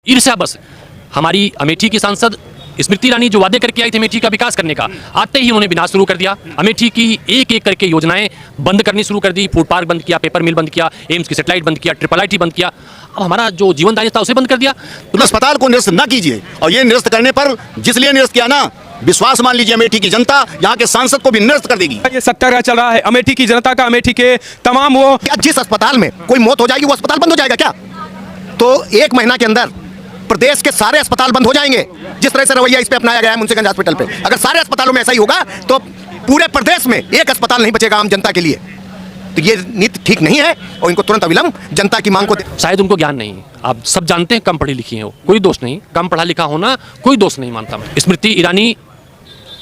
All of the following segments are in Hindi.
ईर्ष्या बस हमारी अमेठी की सांसद स्मृति ईरानी जो वादे करके आई थी अमेठी का विकास करने का, आते ही उन्होंने विनाश शुरू कर दिया। अमेठी की एक एक करके योजनाएं बंद करनी शुरू कर दी। फूड पार्क बंद किया, पेपर मिल बंद किया, एम्स की सेटेलाइट बंद किया, IIIT बंद किया। अब हमारा जो जीवनदायी था उसे बंद कर दिया। तो अस्पताल को निरस्त न कीजिए, और ये निरस्त करने पर जिसलिए निरस्त किया ना, विश्वास मान लीजिए अमेठी की जनता यहाँ के सांसद को भी निरस्त कर देगी। ये सत्याग्रह चल रहा है अमेठी की जनता का, अमेठी के तमाम वो क्या जिस अस्पताल में कोई मौत हो जाएगी वो अस्पताल बंद हो जाएगा क्या? तो 1 महीना के अंदर प्रदेश के सारे अस्पताल बंद हो जाएंगे। जिस तरह से रवैया इस पे अपनाया गया है मुंशीगंज हॉस्पिटल पे, अगर सारे अस्पतालों में ऐसा ही होगा तो पूरे प्रदेश में एक अस्पताल नहीं बचेगा आम जनता के लिए। तो ये नीति ठीक नहीं है और इनको तुरंत अविलंब जनता की मांग को शायद उनको ज्ञान नहीं, आप सब जानते हैं, कम पढ़ी लिखी है वो, कोई दोष नहीं, कम पढ़ा लिखा होना कोई दोष नहीं मानता मैं। स्मृति ईरानी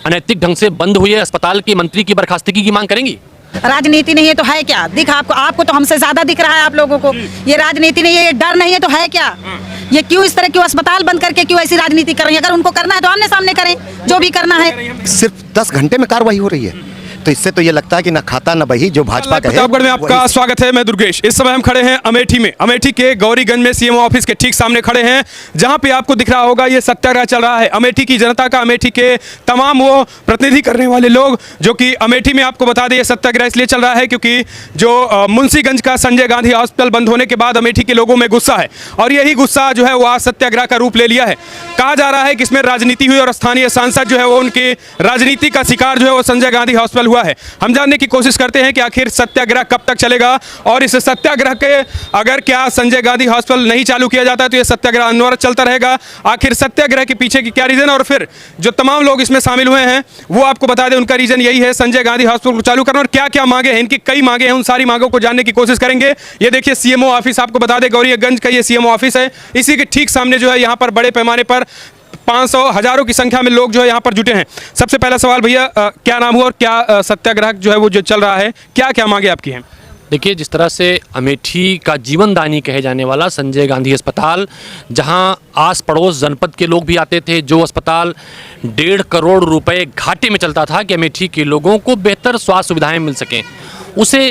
अनैतिक ढंग से बंद हुए अस्पताल के मंत्री की बर्खास्तगी की मांग करेंगी। राजनीति नहीं है तो है क्या? दिख आपको तो हमसे ज्यादा दिख रहा है आप लोगों को। ये राजनीति नहीं है, ये डर नहीं है तो है क्या? ये क्यों इस तरह, क्यों अस्पताल बंद करके क्यों ऐसी राजनीति कर रही है? अगर उनको करना है तो आमने सामने करें, जो भी करना है। सिर्फ 10 घंटे में कार्रवाई हो रही है, तो इससे तो ये लगता है कि ना खाता ना बही जो भाजपा का है। प्रतापगढ़ में आपका स्वागत है, मैं दुर्गेश। इस समय हम खड़े हैं अमेठी में, अमेठी के गौरीगंज में सीएमओ ऑफिस के ठीक सामने खड़े हैं, जहां पे आपको दिख रहा होगा ये सत्याग्रह चल रहा है अमेठी की जनता का, अमेठी के तमाम वो प्रतिनिधि करने वाले लोग जो कि अमेठी में, आपको बता दें ये सत्याग्रह इसलिए चल रहा है क्योंकि जो मुंशीगंज का संजय गांधी हॉस्पिटल बंद होने के बाद अमेठी के लोगों में गुस्सा है, और यही गुस्सा जो है वो आज सत्याग्रह का रूप ले लिया है। कहा जा रहा है कि इसमें राजनीति हुई और स्थानीय सांसद जो है वो उनकी राजनीति का शिकार जो है वो संजय गांधी हॉस्पिटल हुआ है। हम जानने की कोशिश करते हैं कि आखिर सत्याग्रह कब तक चलेगा, और इस सत्याग्रह के अगर क्या संजय गांधी हॉस्पिटल नहीं चालू किया जाता है तो यह सत्याग्रह अनवरत चलता रहेगा। आखिर सत्याग्रह के पीछे की क्या रीजन, और फिर जो तमाम लोग इसमें शामिल हुए हैं वो आपको बता दें उनका रीजन यही है, संजय गांधी हॉस्पिटल को चालू करना। और क्या क्या मांगे हैं, इनकी कई मांगे हैं, उन सारी मांगों को जानने की कोशिश करेंगे। ये देखिए सीएमओ ऑफिस, आपको बता दें गौरीगंज का ये सीएमओ ऑफिस है, इसी के ठीक सामने जो है यहाँ पर बड़े पैमाने पर 500 हजारों की संख्या में लोग जो है यहाँ पर जुटे हैं। सबसे पहला सवाल भैया, क्या नाम हुआ और क्या सत्याग्रह जो है वो जो चल रहा है, क्या क्या मांगे आपकी हैं? देखिए, जिस तरह से अमेठी का जीवनदानी कहे जाने वाला संजय गांधी अस्पताल, जहां आस पड़ोस जनपद के लोग भी आते थे, जो अस्पताल 1.5 करोड़ रुपए घाटे में चलता था कि अमेठी के लोगों को बेहतर स्वास्थ्य सुविधाएं मिल सकें, उसे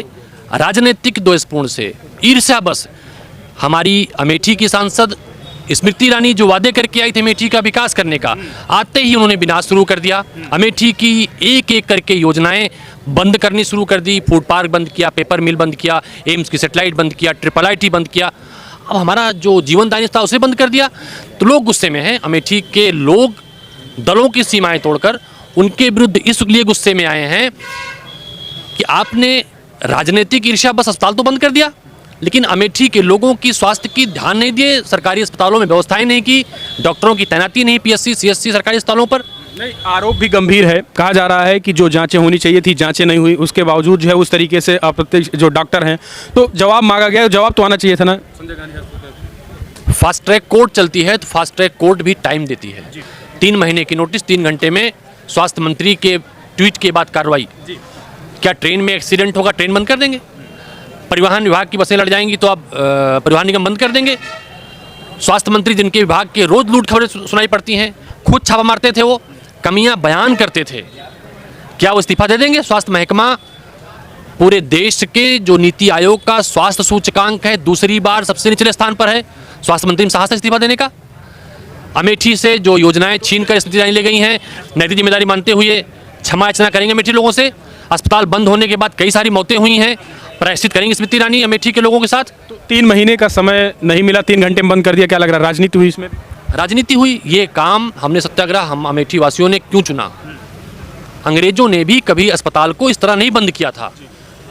राजनीतिक द्वेषपूर्ण से, ईर्ष्या बस हमारी अमेठी की सांसद स्मृति ईरानी जो वादे करके आई थी अमेठी का विकास करने का, आते ही उन्होंने विनाश शुरू कर दिया। अमेठी की एक एक करके योजनाएं बंद करनी शुरू कर दी। फूड पार्क बंद किया, पेपर मिल बंद किया, एम्स की सेटेलाइट बंद किया, IIIT बंद किया। अब हमारा जो जीवनदायी था उसे बंद कर दिया। तो लोग गुस्से में हैं। अमेठी के लोग दलों की सीमाएं तोड़कर उनके विरुद्ध इसलिए गुस्से में आए हैं कि आपने राजनीतिक ईर्ष्या बस अस्पताल तो बंद कर दिया, लेकिन अमेठी के लोगों की स्वास्थ्य की ध्यान नहीं दिए, सरकारी अस्पतालों में व्यवस्थाएं नहीं की, डॉक्टरों की तैनाती नहीं PSC CSC सरकारी अस्पतालों पर। नहीं, आरोप भी गंभीर है। कहा जा रहा है कि जो जांचें होनी चाहिए थी जांचें नहीं हुई, उसके बावजूद जो है उस तरीके से अप्रत्यक्ष जो डॉक्टर हैं, तो जवाब मांगा गया, जवाब तो आना चाहिए था ना। फास्ट ट्रैक कोर्ट चलती है तो फास्ट ट्रैक कोर्ट भी टाइम देती है। 3 महीने की नोटिस, 3 घंटे में स्वास्थ्य मंत्री के ट्वीट के बाद कार्रवाई। क्या ट्रेन में एक्सीडेंट होगा, ट्रेन बंद कर देंगे? परिवहन विभाग की बसें लड़ जाएंगी तो आप परिवहन निगम बंद कर देंगे? स्वास्थ्य मंत्री जिनके विभाग के रोज लूट खबरें सुनाई पड़ती हैं, खुद छापा मारते थे, वो कमियां बयान करते थे, क्या वो इस्तीफा दे देंगे? स्वास्थ्य महकमा पूरे देश के जो नीति आयोग का स्वास्थ्य सूचकांक है, दूसरी बार सबसे निचले स्थान पर है। स्वास्थ्य मंत्री में साहस है इस्तीफा देने का? अमेठी से जो योजनाएं छीन कर स्मृति ईरानी ले गई हैं, नैतिक जिम्मेदारी मानते हुए क्षमा याचना करेंगे अमेठी लोगों से। अस्पताल बंद होने के बाद कई सारी मौतें हुई हैं, प्रायश्चित करेंगे स्मृति ईरानी अमेठी के लोगों के साथ। तो 3 महीने का समय नहीं मिला, 3 घंटे में बंद कर दिया, क्या लग रहा है राजनीति हुई इसमें? राजनीति हुई। ये काम हमने सत्याग्रह, हम अमेठी वासियों ने क्यों चुना? अंग्रेजों ने भी कभी अस्पताल को इस तरह नहीं बंद किया था।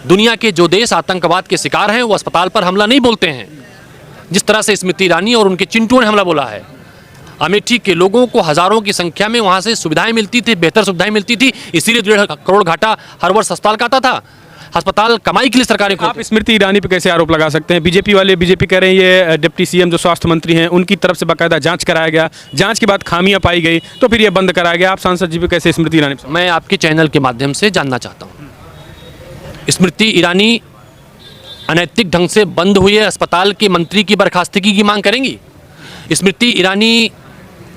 दुनिया के जो देश आतंकवाद के शिकार हैं वो अस्पताल पर हमला नहीं बोलते हैं, जिस तरह से स्मृति ईरानी और उनके चिंटुओं ने हमला बोला है। अमेठी के लोगों को हजारों की संख्या में वहाँ से सुविधाएं मिलती थी, बेहतर सुविधाएं मिलती थी, इसीलिए 1.5 करोड़ घाटा हर वर्ष अस्पताल का आता था। अस्पताल कमाई के लिए सरकारें को। आप स्मृति ईरानी पे कैसे आरोप लगा सकते हैं? बीजेपी वाले, बीजेपी कह रहे हैं ये डिप्टी सीएम जो स्वास्थ्य मंत्री हैं उनकी तरफ से बाकायदा जांच कराया गया, जांच के बाद खामियां पाई गई तो फिर ये बंद कराया गया। आप सांसद जी पे कैसे स्मृति ईरानी? मैं आपके चैनल के माध्यम से जानना चाहता हूँ, स्मृति ईरानी अनैतिक ढंग से बंद हुए अस्पताल के मंत्री की बर्खास्तगी की मांग करेंगी? स्मृति ईरानी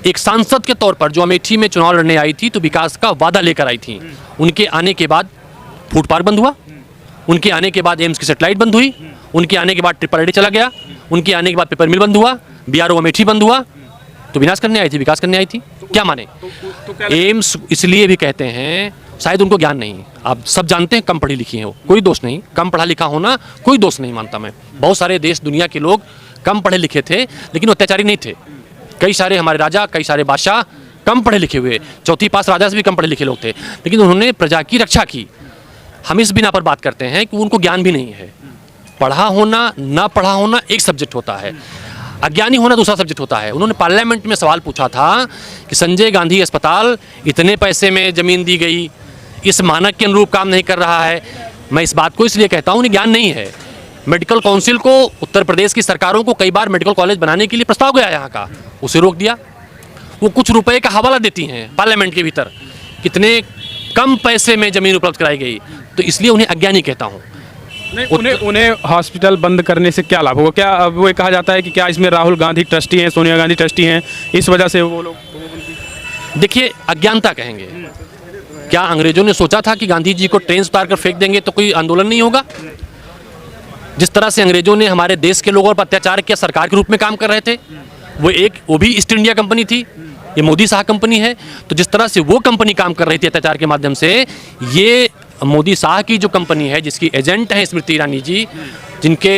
एक सांसद के तौर पर जो अमेठी में चुनाव लड़ने आई थी तो विकास का वादा लेकर आई थी। उनके आने के बाद फूड पार्क बंद हुआ, उनके आने के बाद एम्स की सेटेलाइट बंद हुई, उनके आने के बाद IIIT चला गया, उनके आने के बाद पेपर मिल बंद हुआ, BRO अमेठी बंद हुआ तो विनाश करने आई थी, विकास करने आई थी, क्या माने? एम्स इसलिए भी कहते हैं, शायद उनको ज्ञान नहीं, आप सब जानते हैं, कम पढ़ी लिखी हैं वो, कोई दोष नहीं, कम पढ़ा लिखा होना कोई दोष नहीं मानता मैं। बहुत सारे देश दुनिया के लोग कम पढ़े लिखे थे लेकिन वो अत्याचारी नहीं थे। कई सारे हमारे राजा, कई सारे बादशाह कम पढ़े लिखे हुए, चौथी पास राजा से भी कम पढ़े लिखे लोग थे, लेकिन उन्होंने प्रजा की रक्षा की। हम इस बिना पर बात करते हैं कि उनको ज्ञान भी नहीं है। पढ़ा होना, ना पढ़ा होना एक सब्जेक्ट होता है, अज्ञानी होना दूसरा सब्जेक्ट होता है। उन्होंने पार्लियामेंट में सवाल पूछा था कि संजय गांधी अस्पताल इतने पैसे में ज़मीन दी गई, इस मानक के अनुरूप काम नहीं कर रहा है। मैं इस बात को इसलिए कहता हूँ, उन्हें ज्ञान नहीं है। मेडिकल काउंसिल को, उत्तर प्रदेश की सरकारों को कई बार मेडिकल कॉलेज बनाने के लिए प्रस्ताव गया यहाँ का, उसे रोक दिया। वो कुछ रुपए का हवाला देती हैं पार्लियामेंट के भीतर, कितने कम पैसे में ज़मीन उपलब्ध कराई गई, तो इसलिए उन्हें अज्ञानी कहता हूँ। उन्हें हॉस्पिटल बंद करने से क्या लाभ होगा? क्या अब वो कहा जाता है कि क्या इसमें राहुल गांधी ट्रस्टी हैं, सोनिया गांधी ट्रस्टी हैं, इस वजह से वो लोग? देखिए, अज्ञानता कहेंगे। क्या अंग्रेजों ने सोचा था कि गांधी जी को ट्रेन से उतार कर फेंक देंगे तो कोई आंदोलन नहीं होगा? जिस तरह से अंग्रेजों ने हमारे देश के लोगों पर अत्याचार किया, सरकार के रूप में काम कर रहे थे, वो भी ईस्ट इंडिया कंपनी थी, ये मोदी शाह कंपनी है। तो जिस तरह से वो कंपनी काम कर रही थी अत्याचार के माध्यम से, ये मोदी शाह की जो कंपनी है, जिसकी एजेंट हैं स्मृति ईरानी जी, जिनके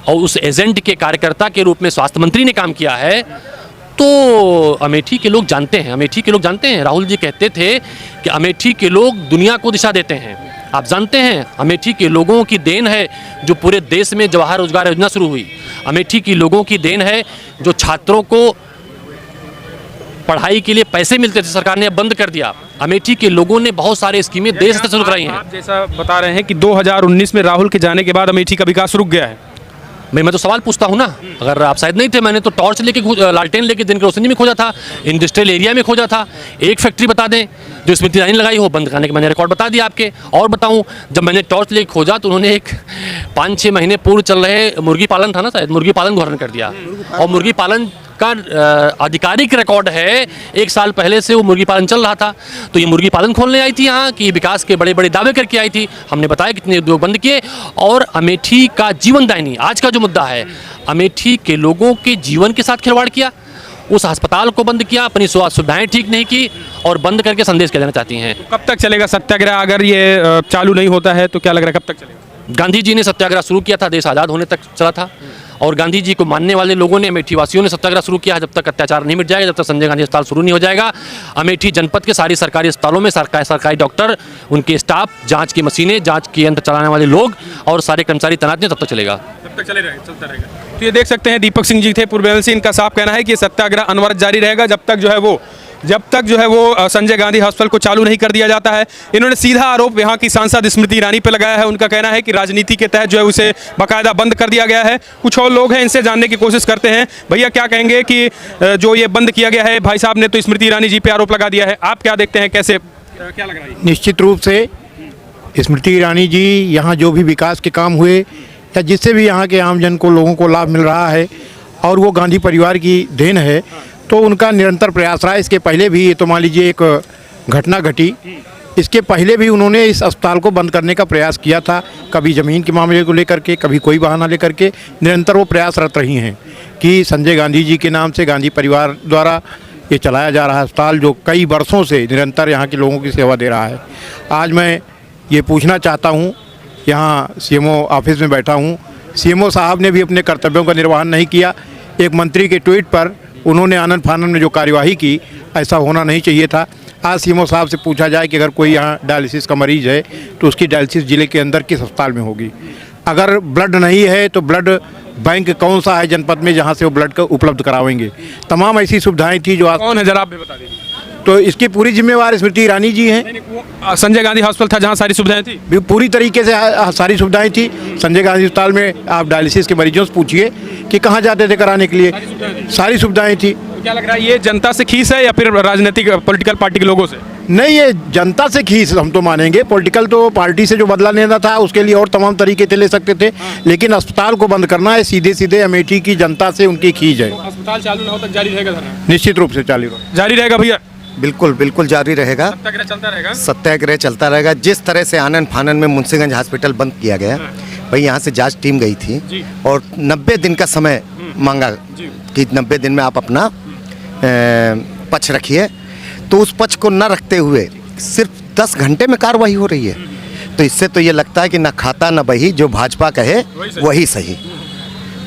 और उस एजेंट के कार्यकर्ता के रूप में स्वास्थ्य मंत्री ने काम किया है, तो अमेठी के लोग जानते हैं। अमेठी के लोग जानते हैं, राहुल जी कहते थे कि अमेठी के लोग दुनिया को दिशा देते हैं। आप जानते हैं, अमेठी के लोगों की देन है जो पूरे देश में जवाहर रोजगार योजना शुरू हुई। अमेठी की लोगों की देन है जो छात्रों को पढ़ाई के लिए पैसे मिलते थे, सरकार ने बंद कर दिया। अमेठी के लोगों ने बहुत सारे स्कीमें देश से शुरू कराई हैं। आप जैसा बता रहे हैं कि 2019 में राहुल के जाने के बाद अमेठी का विकास रुक गया है। मैं तो सवाल पूछता हूँ ना, अगर आप शायद नहीं थे, मैंने तो टॉर्च लेके लालटेन लेके दिन की रोशनी में खोजा था, इंडस्ट्रियल एरिया में खोजा था। एक फैक्ट्री बता दें जो स्मृति ईरानी लगाई हो, बंद करने के मैंने रिकॉर्ड बता दिया आपके। और बताऊं, जब मैंने टॉर्च लेके खोजा तो उन्होंने एक 5-6 महीने पूर्व चल रहे मुर्गी पालन था ना, शायद मुर्गी पालन उदाहरण कर दिया। और मुर्गी पालन का आधिकारिक रिकॉर्ड है, 1 साल पहले से वो मुर्गी पालन चल रहा था। तो ये मुर्गी पालन खोलने आई थी यहाँ कि विकास के बड़े बड़े दावे करके आई थी। हमने बताया कितने उद्योग बंद किए। और अमेठी का जीवनदायिनी, आज का जो मुद्दा है, अमेठी के लोगों के जीवन के साथ खिलवाड़ किया, उस अस्पताल को बंद किया, अपनी स्वास्थ्य सुविधाएं ठीक नहीं की और बंद करके संदेश क्या देना चाहती हैं। कब तक चलेगा सत्याग्रह? अगर ये चालू नहीं होता है तो क्या लग रहा है कब तक चलेगा? गांधी जी ने सत्याग्रह शुरू किया था, देश आज़ाद होने तक चला था। और गांधी जी को मानने वाले लोगों ने, अमेठी वासियों ने सत्याग्रह शुरू किया है। जब तक अत्याचार नहीं मिट जाएगा, जब तक संजय गांधी अस्पताल शुरू नहीं हो जाएगा, अमेठी जनपद के सारी सरकारी अस्पतालों में सरकारी डॉक्टर, उनके स्टाफ, जांच की मशीनें, जांच के यंत्र चलाने वाले लोग और सारे कर्मचारी तैनात नहीं, तब तक चलेगा। तब तक चलता रहेगा। तो ये देख सकते हैं, दीपक सिंह जी थे पूर्व एमएलसी, इनका साफ कहना है कि सत्याग्रह अनवरत जारी रहेगा जब तक जो है वो संजय गांधी हॉस्पिटल को चालू नहीं कर दिया जाता है। इन्होंने सीधा आरोप यहाँ की सांसद स्मृति ईरानी पे लगाया है। उनका कहना है कि राजनीति के तहत जो है उसे बाकायदा बंद कर दिया गया है। कुछ और लोग हैं, इनसे जानने की कोशिश करते हैं। भैया क्या कहेंगे कि जो ये बंद किया गया है, भाई साहब ने तो स्मृति ईरानी जी पे आरोप लगा दिया है, आप क्या देखते हैं, कैसे क्या लग रहा है? निश्चित रूप से स्मृति ईरानी जी यहाँ जो भी विकास के काम हुए या जिससे भी यहाँ के आमजन को, लोगों को लाभ मिल रहा है, और वो गांधी परिवार की देन है, तो उनका निरंतर प्रयास रहा। इसके पहले भी, ये तो मान लीजिए एक घटना घटी, इसके पहले भी उन्होंने इस अस्पताल को बंद करने का प्रयास किया था। कभी ज़मीन के मामले को लेकर के, कभी कोई बहाना लेकर के, निरंतर वो प्रयासरत रही हैं कि संजय गांधी जी के नाम से, गांधी परिवार द्वारा ये चलाया जा रहा अस्पताल, जो कई वर्षों से निरंतर यहाँ के लोगों की सेवा दे रहा है। आज मैं ये पूछना चाहता हूँ, यहाँ सीएमओ ऑफिस में बैठा हूँ, सीएमओ साहब ने भी अपने कर्तव्यों का निर्वहन नहीं किया। एक मंत्री के ट्वीट पर उन्होंने आनन फानन में जो कार्यवाही की, ऐसा होना नहीं चाहिए था। आज सीएमओ साहब से पूछा जाए कि अगर कोई यहाँ डायलिसिस का मरीज़ है तो उसकी डायलिसिस ज़िले के अंदर किस अस्पताल में होगी। अगर ब्लड नहीं है तो ब्लड बैंक कौन सा है जनपद में जहाँ से वो ब्लड का उपलब्ध करावेंगे। तमाम ऐसी सुविधाएं थी जो कौन है, जरा आप भी बता दीजिए। तो इसकी पूरी जिम्मेवार स्मृति ईरानी जी हैं। संजय गांधी हॉस्पिटल था जहाँ सारी सुविधाएं थी, भी पूरी तरीके से सारी सुविधाएं थी। संजय गांधी अस्पताल में आप डायलिसिस के मरीजों से पूछिए कि कहाँ जाते थे कराने के लिए, सारी सुविधाएं थी। क्या लग रहा है, ये जनता से खीस है या फिर राजनीतिक पॉलिटिकल पार्टी के लोगों से? नहीं, ये जनता से खींच हम तो मानेंगे। पॉलिटिकल तो पार्टी से जो बदला लेना था उसके लिए और तमाम तरीके थे, ले सकते थे, लेकिन अस्पताल को बंद करना है सीधे सीधे अमेठी की जनता से उनकी खींच है। अस्पताल चालू न हो तक जारी रहेगा धरना? निश्चित रूप से जारी रहेगा भैया। बिल्कुल बिल्कुल जारी रहेगा, सत्याग्रह चलता रहेगा। सत्याग्रह चलता रहेगा। जिस तरह से आनन फानन में मुंशीगंज हॉस्पिटल बंद किया गया, भाई यहाँ से जांच टीम गई थी और 90 दिन का समय मांगा कि 90 दिन में आप अपना पक्ष रखिए, तो उस पक्ष को न रखते हुए सिर्फ 10 घंटे में कार्रवाई हो रही है, तो इससे तो ये लगता है कि ना खाता ना बही, जो भाजपा कहे वही सही।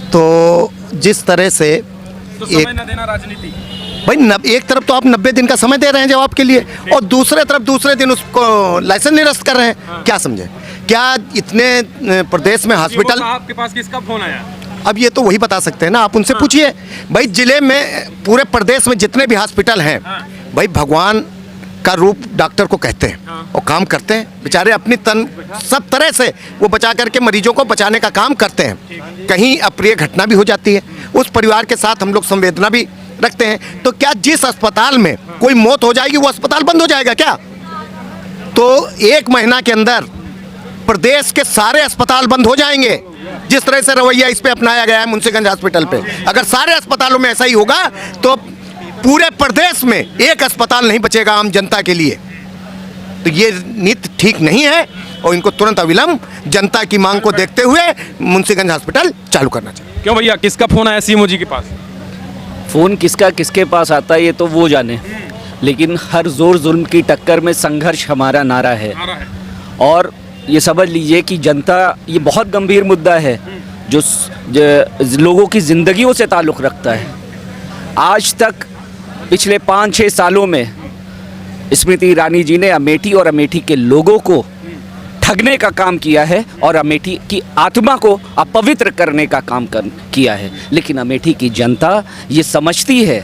तो जिस तरह से तो समय न देना राजनीति। भाई एक तरफ तो आप 90 दिन का समय दे रहे हैं जवाब के लिए, और दूसरे तरफ दूसरे दिन उसको लाइसेंस निरस्त कर रहे हैं। क्या समझे? क्या इतने प्रदेश में हॉस्पिटल, आपके पास किसका फोन आया? अब ये तो वही बता सकते हैं ना, आप उनसे पूछिए। भाई जिले में, पूरे प्रदेश में जितने भी हॉस्पिटल हैं, भाई भगवान का रूप डॉक्टर को कहते हैं, और काम करते हैं बेचारे, अपनी तन सब तरह से वो बचा करके मरीजों को बचाने का काम करते हैं। कहीं अप्रिय घटना भी हो जाती है, उस परिवार के साथ हम लोग संवेदना भी रखते हैं। तो क्या जिस अस्पताल में कोई मौत हो जाएगी वो अस्पताल बंद हो जाएगा क्या? तो 1 महीना के अंदर प्रदेश के सारे अस्पताल बंद हो जाएंगे, जिस तरह से रवैया इस पे अपनाया गया है मुंशीगंज हॉस्पिटल पे। अगर सारे अस्पतालों में ऐसा ही होगा तो पूरे प्रदेश में एक अस्पताल नहीं बचेगा आम जनता के लिए। तो ये नीति ठीक नहीं है, और इनको तुरंत अविलंब जनता की मांग को देखते हुए मुंशीगंज हॉस्पिटल चालू करना चाहिए। क्यों भैया, किसका फोन आया सीएमओ जी के पास? फ़ोन किसका किसके पास आता है ये तो वो जाने, लेकिन हर जोर जुल्म की टक्कर में संघर्ष हमारा नारा है। और ये समझ लीजिए कि जनता, ये बहुत गंभीर मुद्दा है जो लोगों की ज़िंदगियों से ताल्लुक़ रखता है। आज तक पिछले 5-6 सालों में स्मृति ईरानी जी ने अमेठी और अमेठी के लोगों को ठगने का काम किया है, और अमेठी की आत्मा को अपवित्र करने का काम किया है। लेकिन अमेठी की जनता ये समझती है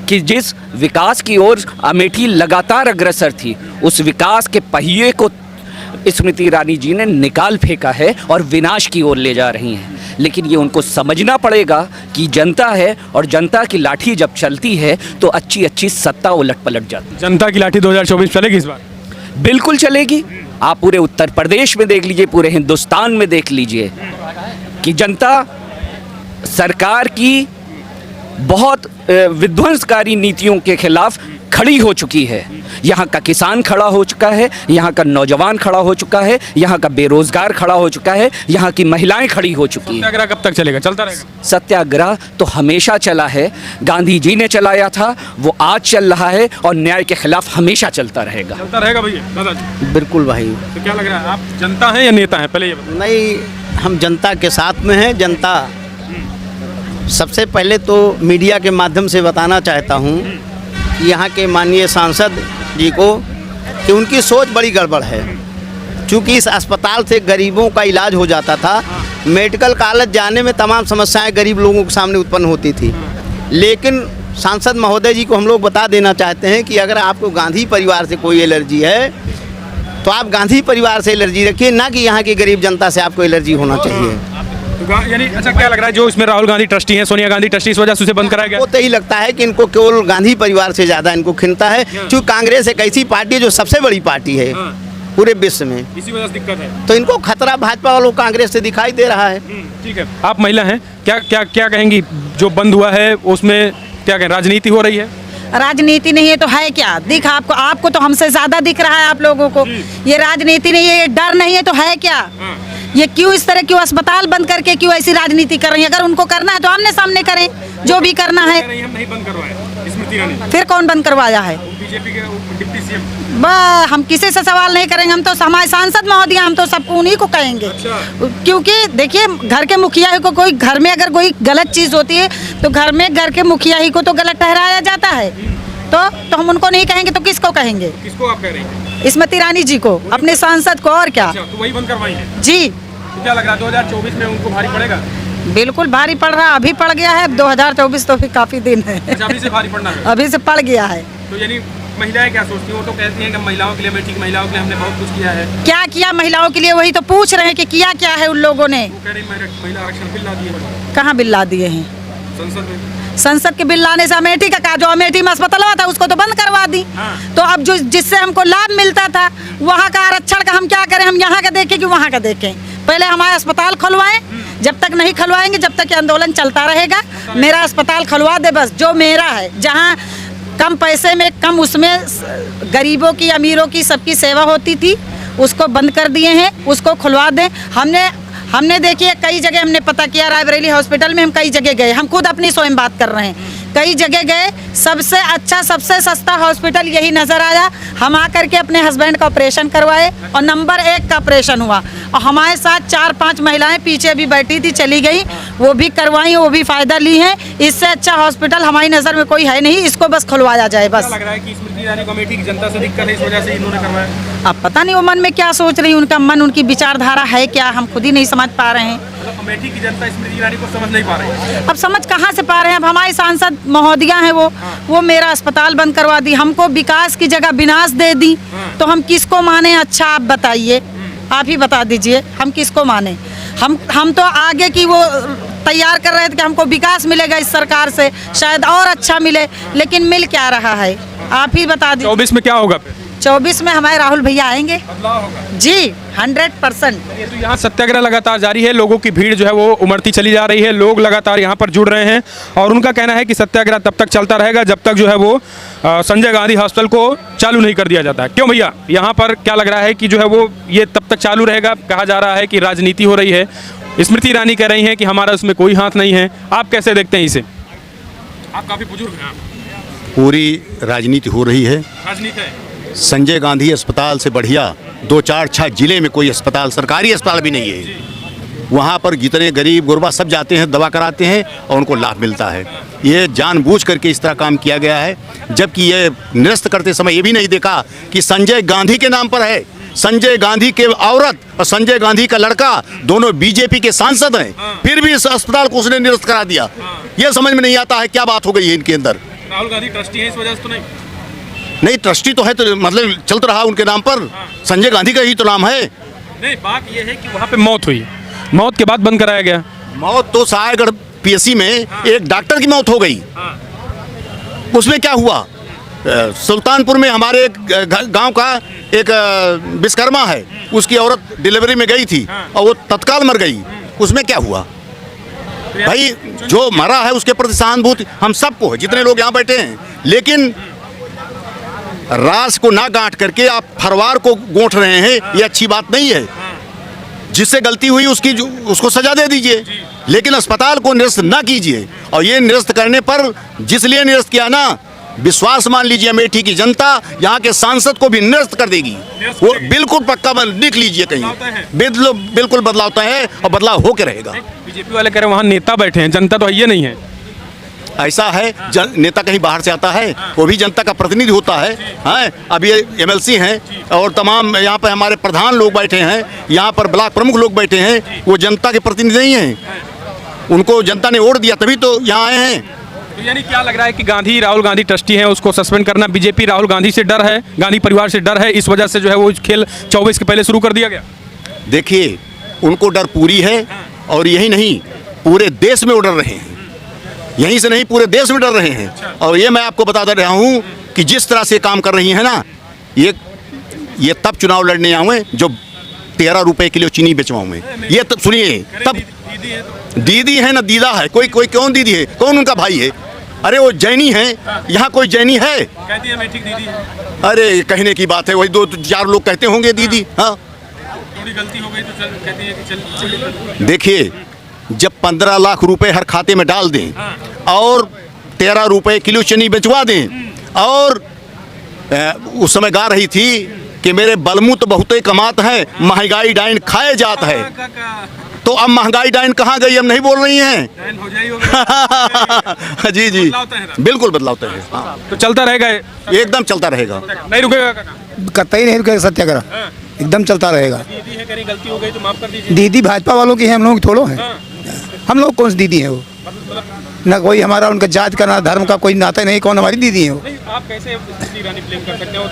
कि जिस विकास की ओर अमेठी लगातार अग्रसर थी, उस विकास के पहिए को स्मृति ईरानी जी ने निकाल फेंका है और विनाश की ओर ले जा रही हैं। लेकिन ये उनको समझना पड़ेगा कि जनता है, और जनता की लाठी जब चलती है तो अच्छी अच्छी सत्ता उलट पलट जाती है। जनता की लाठी 2024 चलेगी इस बार? बिल्कुल चलेगी। आप पूरे उत्तर प्रदेश में देख लीजिए, पूरे हिंदुस्तान में देख लीजिए कि जनता सरकार की बहुत विध्वंसकारी नीतियों के खिलाफ खड़ी हो चुकी है। यहाँ का किसान खड़ा हो चुका है, यहाँ का नौजवान खड़ा हो चुका है, यहाँ का बेरोजगार खड़ा हो चुका है, यहाँ की महिलाएं खड़ी हो चुकी हैं। सत्याग्रह कब तक चलेगा? चलता रहेगा? सत्याग्रह तो हमेशा चला है, गांधी जी ने चलाया था, वो आज चल रहा है, और न्याय के खिलाफ हमेशा चलता रहेगा। चलता रहेगा भैया दादाजी? बिल्कुल भाई। तो क्या लग रहा है, आप जनता हैं या नेता हैं? पहले ये बताओ। नहीं, हम जनता के साथ में हैं। जनता, सबसे पहले तो मीडिया के माध्यम से बताना चाहता हूं कि यहाँ के माननीय सांसद जी को कि उनकी सोच बड़ी गड़बड़ है। चूँकि इस अस्पताल से गरीबों का इलाज हो जाता था, मेडिकल कॉलेज जाने में तमाम समस्याएं गरीब लोगों के सामने उत्पन्न होती थी। लेकिन सांसद महोदय जी को हम लोग बता देना चाहते हैं कि अगर आपको गांधी परिवार से कोई एलर्जी है तो आप गांधी परिवार से एलर्जी रखिए, ना कि यहाँ की गरीब जनता से आपको एलर्जी होना चाहिए। तो यानी अच्छा, क्या लग रहा है जो इसमें राहुल गांधी ट्रस्टी हैं, सोनिया गांधी ट्रस्टी, इस वजह से उसे बंद कराया गया? वो तो ही लगता है कि इनको केवल गांधी परिवार से ज़्यादा इनको खिलता है, क्योंकि कांग्रेस एक ऐसी पार्टी है जो सबसे बड़ी पार्टी है पूरे विश्व में। इसी वजह से दिक्कत है। तो इनको खतरा भाजपा वालों कांग्रेस से दिखाई दे रहा है। ठीक है, आप महिला हैं, क्या क्या क्या कहेंगी? जो बंद हुआ है उसमें क्या कहें, राजनीति हो रही है? राजनीति नहीं है तो है क्या? दिख आपको तो हमसे ज्यादा दिख रहा है आप लोगों को। ये राजनीति नहीं है, ये डर नहीं है तो है क्या? ये क्यों इस तरह, क्यों अस्पताल बंद करके क्यों ऐसी राजनीति कर रही है? अगर उनको करना है तो आमने सामने करें, जो भी करना है। हम नहीं बंद करवाए, स्मृति ईरानी। फिर कौन बंद करवाया है? बीजेपी के डिप्टी सीएम। हम किसी से सवाल नहीं करेंगे, हम तो हमारे सांसद महोदय, हम तो सबको उन्हीं को कहेंगे। क्योंकि देखिए, घर के मुखिया ही को, कोई घर में अगर कोई गलत चीज होती है तो घर में घर के मुखिया ही को तो गलत ठहराया जाता है। तो हम उनको नहीं कहेंगे तो किसको कहेंगे? किसको आप कह रही हैं? स्मृति ईरानी जी को, अपने सांसद को। और क्या? तो वही बंद करवाई है जी। तो क्या लग रहा है 2024 में उनको भारी पड़ेगा? बिल्कुल भारी पड़ रहा, अभी पड़ गया है। 2024 तो भी काफी दिन है। अच्छा, अभी से भारी पड़ना है? अभी से पड़ गया है। तो यानी महिलाएं क्या सोचती हैं? वो तो कहती हैं कि महिलाओं के लिए, अमेठी की महिलाओं के लिए हमने बहुत कुछ किया है। क्या किया महिलाओं के लिए? वही तो पूछ रहे हैं कि किया क्या है उन लोगों ने। वो कह रही महिला आरक्षण बिल ला दिए। कहाँ बिल ला दिए हैं? संसद में। संसद के बिल लाने से अमेठी का, जो अमेठी में अस्पताल था उसको तो बंद करवा दी। तो अब जो जिससे हमको लाभ मिलता था वहाँ का आरक्षण का हम क्या करें? हम यहाँ का देखें कि वहाँ का देखें? पहले हमारे अस्पताल खुलवाएं। जब तक नहीं खुलवाएंगे, जब तक ये आंदोलन चलता रहेगा। मेरा अस्पताल खुलवा दे बस, जो मेरा है, जहाँ कम पैसे में, कम उसमें गरीबों की, अमीरों की, सबकी सेवा होती थी, उसको बंद कर दिए हैं, उसको खुलवा दें। हमने हमने देखिए कई जगह हमने पता किया, रायबरेली हॉस्पिटल में हम कई जगह गए, हम खुद अपनी स्वयं बात कर रहे हैं, कई जगह गए, सबसे अच्छा सबसे सस्ता हॉस्पिटल यही नज़र आया। हम आकर के अपने हस्बैंड का ऑपरेशन करवाए और नंबर 1 का ऑपरेशन हुआ, और हमारे साथ 4-5 महिलाएं पीछे भी बैठी थी, चली गई, वो भी करवाई, वो भी फ़ायदा ली हैं। इससे अच्छा हॉस्पिटल हमारी नज़र में कोई है नहीं, इसको बस खुलवाया जाए बस। लग रहा है कि स्मृति ईरानी को अमेठी की जनता से दिक्कत है, इस वजह से इन्होंने करवाया। अब पता नहीं वो मन में क्या सोच रही, उनका मन, उनकी विचारधारा है क्या, हम खुद ही नहीं समझ पा रहे हैं। मतलब अमेठी की जनता स्मृति ईरानी को समझ नहीं पा रही है। अब समझ कहाँ से पा रहे हैं। अब हमारी सांसद महोदया हैं, वो मेरा अस्पताल बंद करवा दी, हमको विकास की जगह विनाश दे दी, तो हम किसको माने? अच्छा आप बताइए, आप ही बता दीजिए हम किसको माने। हम तो आगे की वो तैयार कर रहे थे कि हमको विकास मिलेगा इस सरकार से, शायद और अच्छा मिले, लेकिन मिल क्या रहा है आप ही बता दीजिए। 24 में क्या होगा? 24 में हमारे राहुल भैया आएंगे जी, 100%। तो यहाँ सत्याग्रह लगातार जारी है, लोगों की भीड़ जो है वो उमड़ती चली जा रही है, लोग लगातार यहाँ पर जुड़ रहे हैं और उनका कहना है कि सत्याग्रह तब तक चलता रहेगा जब तक जो है वो संजय गांधी हॉस्पिटल को चालू नहीं कर दिया जाता है। क्यों भैया, यहाँ पर क्या लग रहा है कि जो है वो ये तब तक चालू रहेगा? कहा जा रहा है कि राजनीति हो रही है, स्मृति ईरानी कह रही हैं कि हमारा उसमें कोई हाथ नहीं है, आप कैसे देखते हैं इसे? आप काफ़ी बुजुर्ग हैं। पूरी राजनीति हो रही है। राजनीति है। संजय गांधी अस्पताल से बढ़िया 2-4-6 जिले में कोई अस्पताल, सरकारी अस्पताल भी नहीं है। वहाँ पर जितने गरीब गुरबा सब जाते हैं, दवा कराते हैं और उनको लाभ मिलता है। ये जानबूझ करके इस तरह काम किया गया है, जबकि ये निरस्त करते समय ये भी नहीं देखा कि संजय गांधी के नाम पर है। संजय गांधी के औरत और संजय गांधी का लड़का दोनों बीजेपी के सांसद हैं, फिर भी इस अस्पताल को उसने निरस्त करा दिया। ये समझ में नहीं आता है क्या बात हो गई है इनके अंदर। राहुल गांधी ट्रस्टी है, इस वजह से तो नहीं, ट्रस्टी तो है, तो मतलब चलता रहा उनके नाम पर, संजय गांधी का ही तो नाम है। नहीं, बात यह है कि वहाँ पे मौत हुई, मौत के बाद बंद कराया गया। मौत तो सायगढ़ पीएससी में एक डॉक्टर की मौत हो गई, उसमें क्या हुआ? सुल्तानपुर में हमारे एक गांव का एक विश्वकर्मा है, उसकी औरत डिलीवरी में गई थी और वो तत्काल मर गई, उसमें क्या हुआ? भाई जो मरा है उसके प्रति सहानुभूति हम सबको है, जितने लोग यहाँ बैठे हैं, लेकिन रास को ना गांठ करके आप फरवार को गोंठ रहे हैं, ये अच्छी बात नहीं है। जिससे गलती हुई उसको सजा दे दीजिए, लेकिन अस्पताल को निरस्त ना कीजिए। और ये निरस्त करने पर जिस लिए निरस्त किया ना, विश्वास मान लीजिए अमेठी की जनता यहाँ के सांसद को भी निरस्त कर देगी। वो बिल्कुल पक्का लिख लीजिए, कहीं बिल्कुल बदलाव तय है और बदलाव होकर रहेगा। बीजेपी वाले कह रहे हैं वहाँ नेता बैठे हैं, जनता तो ये नहीं है। ऐसा है, नेता कहीं बाहर से आता है, वो भी जनता का प्रतिनिधि होता है। हैं, अब ये एमएलसी हैं और तमाम यहाँ पर हमारे प्रधान लोग बैठे हैं, यहाँ पर ब्लॉक प्रमुख लोग बैठे हैं, वो जनता के प्रतिनिधि नहीं हैं। उनको जनता ने वोट दिया तभी तो यहाँ आए हैं। तो यानी क्या लग रहा है कि राहुल गांधी ट्रस्टी हैं, उसको सस्पेंड करना, बीजेपी राहुल गांधी से डर है, गांधी परिवार से डर है, इस वजह से जो है वो खेल 24 के पहले शुरू कर दिया गया? देखिए, उनको डर पूरी है और यही नहीं, पूरे देश में वो डर रहे हैं, यहीं से नहीं पूरे देश में डर रहे हैं। और ये मैं आपको बता दे रहा हूँ कि जिस तरह से काम कर रही है ना, ये तब चुनाव लड़ने आऊँ जो 13 रुपए किलो चीनी बेचवाऊँ। ये तब सुनिए, तब दीदी है ना दीदा है, कोई कौन दीदी है, कौन उनका भाई है? अरे वो जैनी है, यहाँ कोई जैनी है? कहती है अमेठी दीदी है। अरे कहने की बात है, वही 2-4 लोग कहते होंगे दीदी। हाँ, थोड़ी गलती हो गई तो कहती है कि चल। देखिए, जब 15 लाख रुपए हर खाते में डाल दें और 13 रुपए किलो चीनी बेचवा दें, और उस समय गा रही थी कि मेरे बलमू तो बहुत ही कमात है, महंगाई डाइन खाए जात है। तो अब महंगाई डाइन कहाँ गई, हम नहीं बोल रही हैं। जी जी, बिल्कुल बदलाव तय है। हाँ, तो चलता रहेगा, एकदम चलता रहेगा, नहीं रुकेगा। कतई नहीं रुकेगा सत्याग्रह, एकदम चलता रहेगा। दीदी है, कहीं गलती हो गई तो माफ कर दीजिए। दीदी भाजपा वालों की है, हम लोग थोड़ो हैं। हम लोग कौन सी दीदी है वो? ना कोई हमारा उनका जात का ना धर्म का कोई नाता नहीं, कौन हमारी दीदी है वो? आप कैसे स्मृति ईरानी ब्लेम कर सकते हो?